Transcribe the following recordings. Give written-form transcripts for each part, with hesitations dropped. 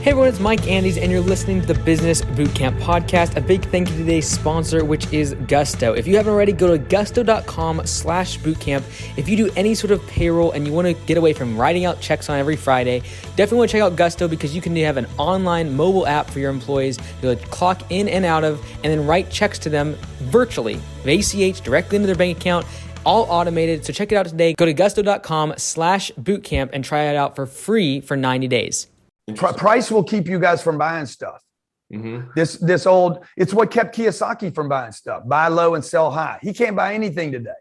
Hey everyone, it's Mike Andes, and you're listening to the Business Bootcamp Podcast. A big thank you to today's sponsor, which is Gusto. If you haven't already, go to gusto.com/bootcamp. If you do any sort of payroll and you want to get away from writing out checks on every Friday, definitely want to check out Gusto because you can have an online mobile app for your employees to clock in and out of and then write checks to them virtually, ACH, directly into their bank account. All automated. So check it out today. Go to gusto.com/bootcamp and try it out for free for 90 days. Price will keep you guys from buying stuff. It's what kept Kiyosaki from buying stuff. Buy low and sell high. He can't buy anything today.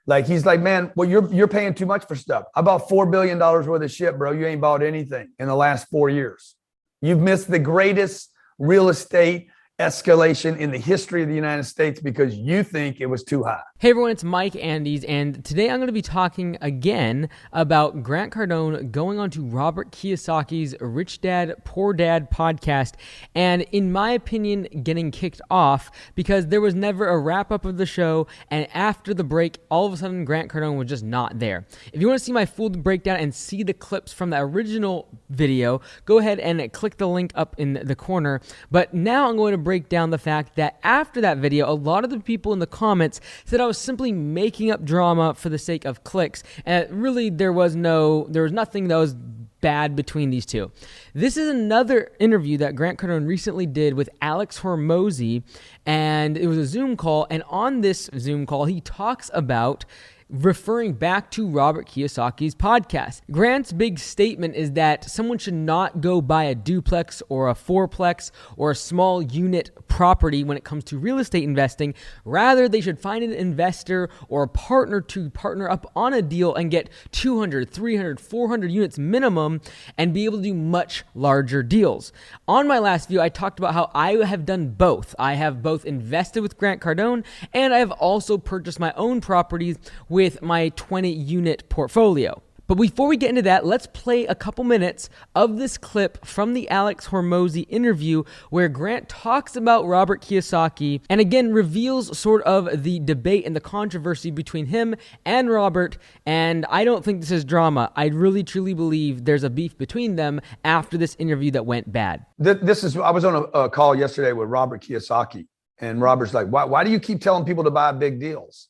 Like he's like, man, well, you're paying too much for stuff. I bought $4 billion worth of shit, bro. You ain't bought anything in the last 4 years. You've missed the greatest real estate escalation in the history of the United States because you think it was too high. Hey everyone, it's Mike Andes, and today I'm going to be talking again about Grant Cardone going on to Robert Kiyosaki's Rich Dad, Poor Dad podcast, and in my opinion, getting kicked off because there was never a wrap-up of the show, and after the break, all of a sudden, Grant Cardone was just not there. If you want to see my full breakdown and see the clips from the original video, go ahead and click the link up in the corner, but now I'm going to break down the fact that after that video, a lot of the people in the comments said I was simply making up drama for the sake of clicks, and really there was nothing that was bad between these two. This is another interview that Grant Cardone recently did with Alex Hormozi, and it was a Zoom call, and on this Zoom call, he talks about referring back to Robert Kiyosaki's podcast. Grant's big statement is that someone should not go buy a duplex or a fourplex or a small unit property when it comes to real estate investing. Rather, they should find an investor or a partner to partner up on a deal and get 200, 300, 400 units minimum and be able to do much larger deals. On my last video, I talked about how I have done both. I have both invested with Grant Cardone and I have also purchased my own properties with my 20-unit portfolio. But before we get into that, let's play a couple minutes of this clip from the Alex Hormozi interview where Grant talks about Robert Kiyosaki and again reveals sort of the debate and the controversy between him and Robert. And I don't think this is drama. I really truly believe there's a beef between them after this interview that went bad. I was on a call yesterday with Robert Kiyosaki, and Robert's like, why do you keep telling people to buy big deals?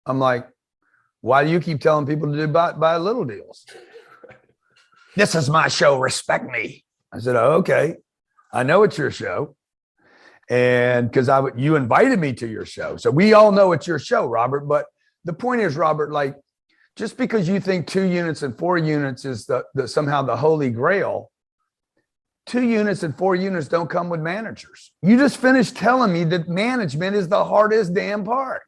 I'm like, why do you keep telling people to buy little deals? This is my show. Respect me. I said, oh, okay. I know it's your show. And because you invited me to your show. So we all know it's your show, Robert. But the point is, Robert, like, just because you think 2 units and 4 units is somehow the holy grail, 2 units and 4 units don't come with managers. You just finished telling me that management is the hardest damn part.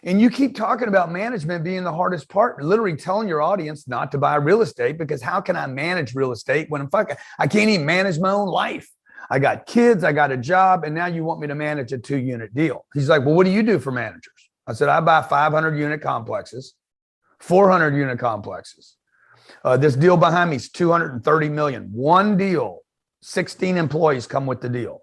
And you keep talking about management being the hardest part, literally telling your audience not to buy real estate because how can I manage real estate when I can't even manage my own life? I got kids, I got a job, and now you want me to manage a 2-unit deal. He's like, well, what do you do for managers? I said, I buy 500-unit complexes, 400-unit complexes. This deal behind me is $230 million. One deal, 16 employees come with the deal.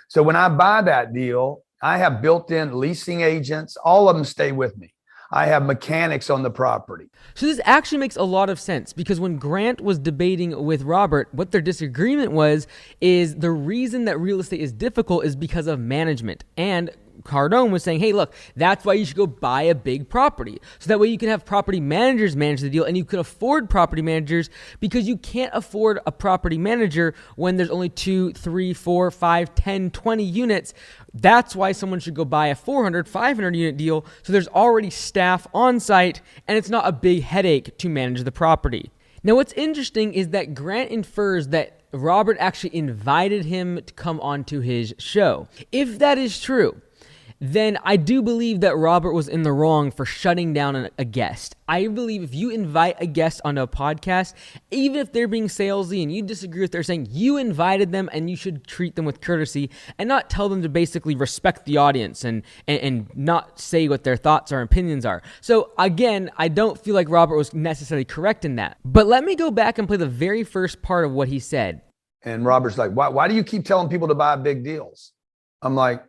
So when I buy that deal, I have built-in leasing agents. All of them stay with me. I have mechanics on the property. So this actually makes a lot of sense because when Grant was debating with Robert, what their disagreement is the reason that real estate is difficult is because of management. And Cardone was saying, hey, look, that's why you should go buy a big property. So that way you can have property managers manage the deal and you can afford property managers because you can't afford a property manager when there's only 2, 3, 4, 5, 10, 20 units. That's why someone should go buy a 400, 500 unit deal. So there's already staff on site and it's not a big headache to manage the property. Now, what's interesting is that Grant infers that Robert actually invited him to come onto his show. If that is true, then I do believe that Robert was in the wrong for shutting down a guest. I believe if you invite a guest onto a podcast, even if they're being salesy and you disagree with their saying, you invited them and you should treat them with courtesy and not tell them to basically respect the audience and not say what their thoughts or opinions are. So again, I don't feel like Robert was necessarily correct in that. But let me go back and play the very first part of what he said. And Robert's like, why do you keep telling people to buy big deals? I'm like,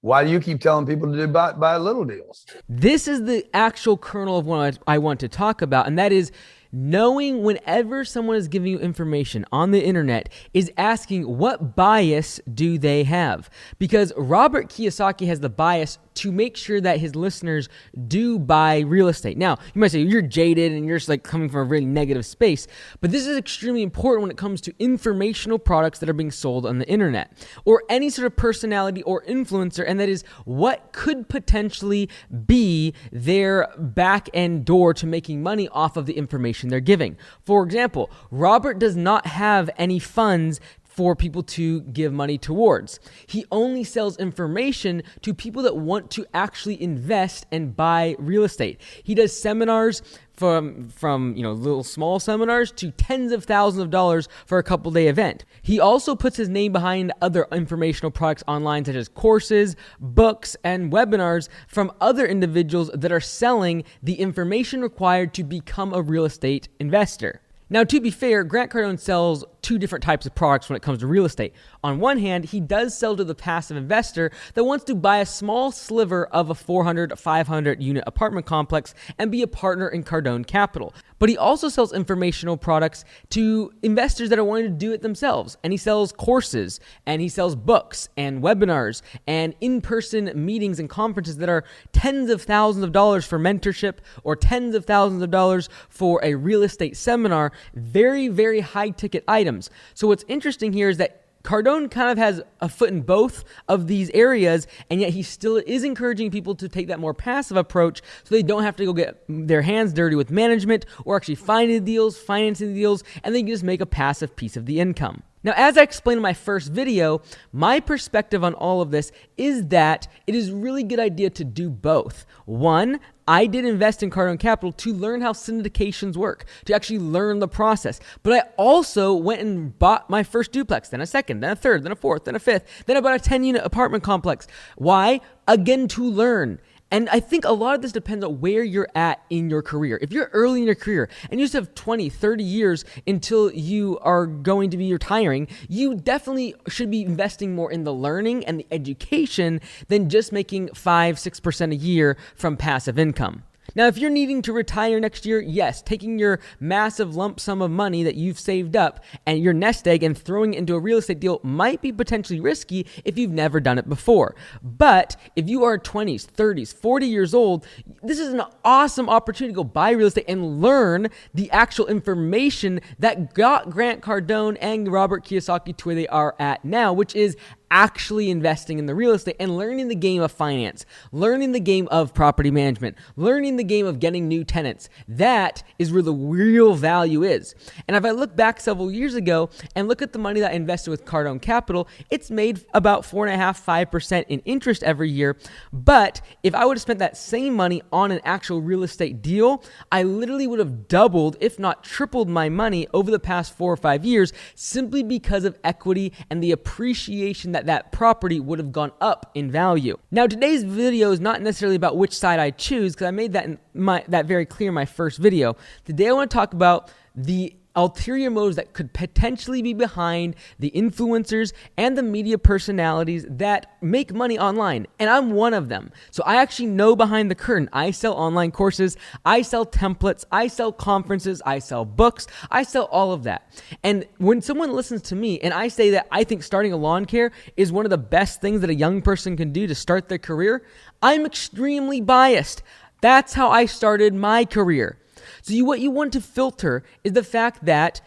why do you keep telling people to buy little deals? This is the actual kernel of what I want to talk about, and that is Knowing whenever someone is giving you information on the internet is asking what bias do they have? Because Robert Kiyosaki has the bias to make sure that his listeners do buy real estate. Now, you might say you're jaded and you're just like coming from a really negative space, but this is extremely important when it comes to informational products that are being sold on the internet or any sort of personality or influencer, and that is what could potentially be their back end door to making money off of the information they're giving. For example, Robert does not have any funds for people to give money towards. He only sells information to people that want to actually invest and buy real estate. He does seminars from little small seminars to tens of thousands of dollars for a couple-day event. He also puts his name behind other informational products online, such as courses, books, and webinars from other individuals that are selling the information required to become a real estate investor. Now, to be fair, Grant Cardone sells two different types of products when it comes to real estate. On one hand, he does sell to the passive investor that wants to buy a small sliver of a 400, 500 unit apartment complex and be a partner in Cardone Capital. But he also sells informational products to investors that are wanting to do it themselves. And he sells courses, and he sells books and webinars and in-person meetings and conferences that are tens of thousands of dollars for mentorship or tens of thousands of dollars for a real estate seminar. Very, very high ticket items. So what's interesting here is that Cardone kind of has a foot in both of these areas, and yet he still is encouraging people to take that more passive approach so they don't have to go get their hands dirty with management or actually finding the deals, financing the deals, and they can just make a passive piece of the income. Now, as I explained in my first video, my perspective on all of this is that it is a really good idea to do both. One, I did invest in Cardone Capital to learn how syndications work, to actually learn the process. But I also went and bought my first duplex, then a second, then a third, then a fourth, then a fifth, then I bought a 10-unit apartment complex. Why? Again, to learn. And I think a lot of this depends on where you're at in your career. If you're early in your career and you just have 20, 30 years until you are going to be retiring, you definitely should be investing more in the learning and the education than just making 5-6% a year from passive income. Now, if you're needing to retire next year, yes, taking your massive lump sum of money that you've saved up and your nest egg and throwing it into a real estate deal might be potentially risky if you've never done it before. But if you are 20s, 30s, 40 years old, this is an awesome opportunity to go buy real estate and learn the actual information that got Grant Cardone and Robert Kiyosaki to where they are at now, which is actually investing in the real estate and learning the game of finance, learning the game of property management, learning the game of getting new tenants. That is where the real value is. And if I look back several years ago and look at the money that I invested with Cardone Capital, it's made about 4.5% in interest every year. But if I would have spent that same money on an actual real estate deal, I literally would have doubled, if not tripled my money over the past 4 or 5 years simply because of equity and the appreciation that property would have gone up in value. Now, today's video is not necessarily about which side I choose because I made that very clear in my first video. Today, I want to talk about the ulterior motives that could potentially be behind the influencers and the media personalities that make money online. And I'm one of them. So I actually know behind the curtain. I sell online courses. I sell templates. I sell conferences. I sell books. I sell all of that. And when someone listens to me and I say that I think starting a lawn care is one of the best things that a young person can do to start their career, I'm extremely biased. That's how I started my career. So what you want to filter is the fact that,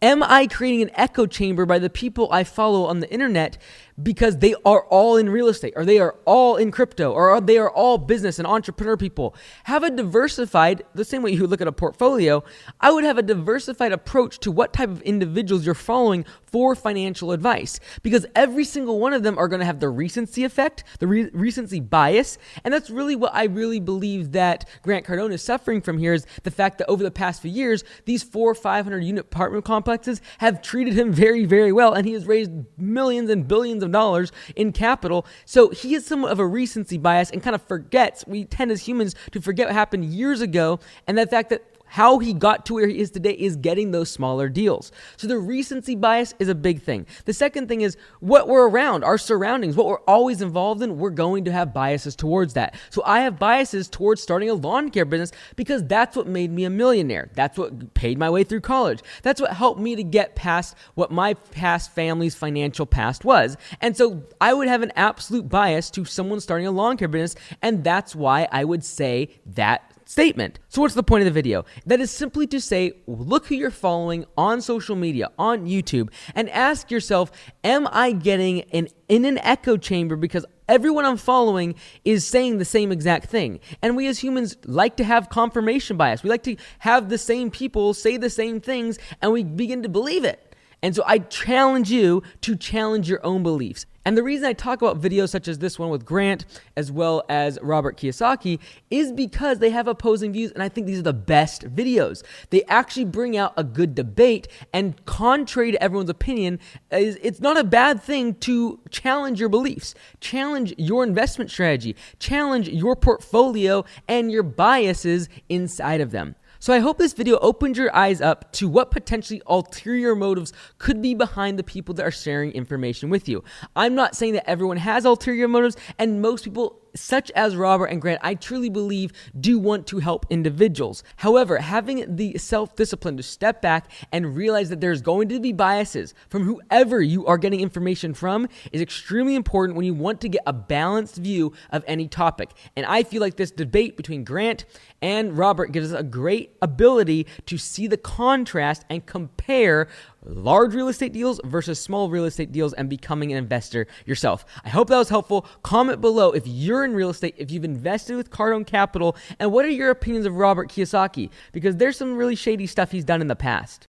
am I creating an echo chamber by the people I follow on the internet because they are all in real estate, or they are all in crypto, or they are all business and entrepreneur people? Have a diversified, the same way you look at a portfolio, I would have a diversified approach to what type of individuals you're following for financial advice, because every single one of them are going to have the recency effect, the recency bias, and that's really what I really believe that Grant Cardone is suffering from here, is the fact that over the past few years, these 400 or 500 unit apartment complexes have treated him very, very well, and he has raised millions and billions of dollars in capital. So he has somewhat of a recency bias and kind of forgets. We tend as humans to forget what happened years ago, and the fact that how he got to where he is today is getting those smaller deals. So the recency bias is a big thing. The second thing is what we're around, our surroundings, what we're always involved in, we're going to have biases towards that. So I have biases towards starting a lawn care business because that's what made me a millionaire. That's what paid my way through college. That's what helped me to get past what my past family's financial past was. And so I would have an absolute bias to someone starting a lawn care business, and that's why I would say that statement. So what's the point of the video? That is simply to say, look who you're following on social media, on YouTube, and ask yourself, am I getting in an echo chamber because everyone I'm following is saying the same exact thing? And we as humans like to have confirmation bias. We like to have the same people say the same things, and we begin to believe it. And so I challenge you to challenge your own beliefs. And the reason I talk about videos such as this one with Grant as well as Robert Kiyosaki is because they have opposing views, and I think these are the best videos. They actually bring out a good debate, and contrary to everyone's opinion, it's not a bad thing to challenge your beliefs, challenge your investment strategy, challenge your portfolio and your biases inside of them. So I hope this video opened your eyes up to what potentially ulterior motives could be behind the people that are sharing information with you. I'm not saying that everyone has ulterior motives, and most people, such as Robert and Grant, I truly believe do want to help individuals. However, having the self-discipline to step back and realize that there's going to be biases from whoever you are getting information from is extremely important when you want to get a balanced view of any topic. And I feel like this debate between Grant and Robert gives us a great ability to see the contrast and compare large real estate deals versus small real estate deals and becoming an investor yourself. I hope that was helpful. Comment below if you're in real estate, if you've invested with Cardone Capital, and what are your opinions of Robert Kiyosaki? Because there's some really shady stuff he's done in the past.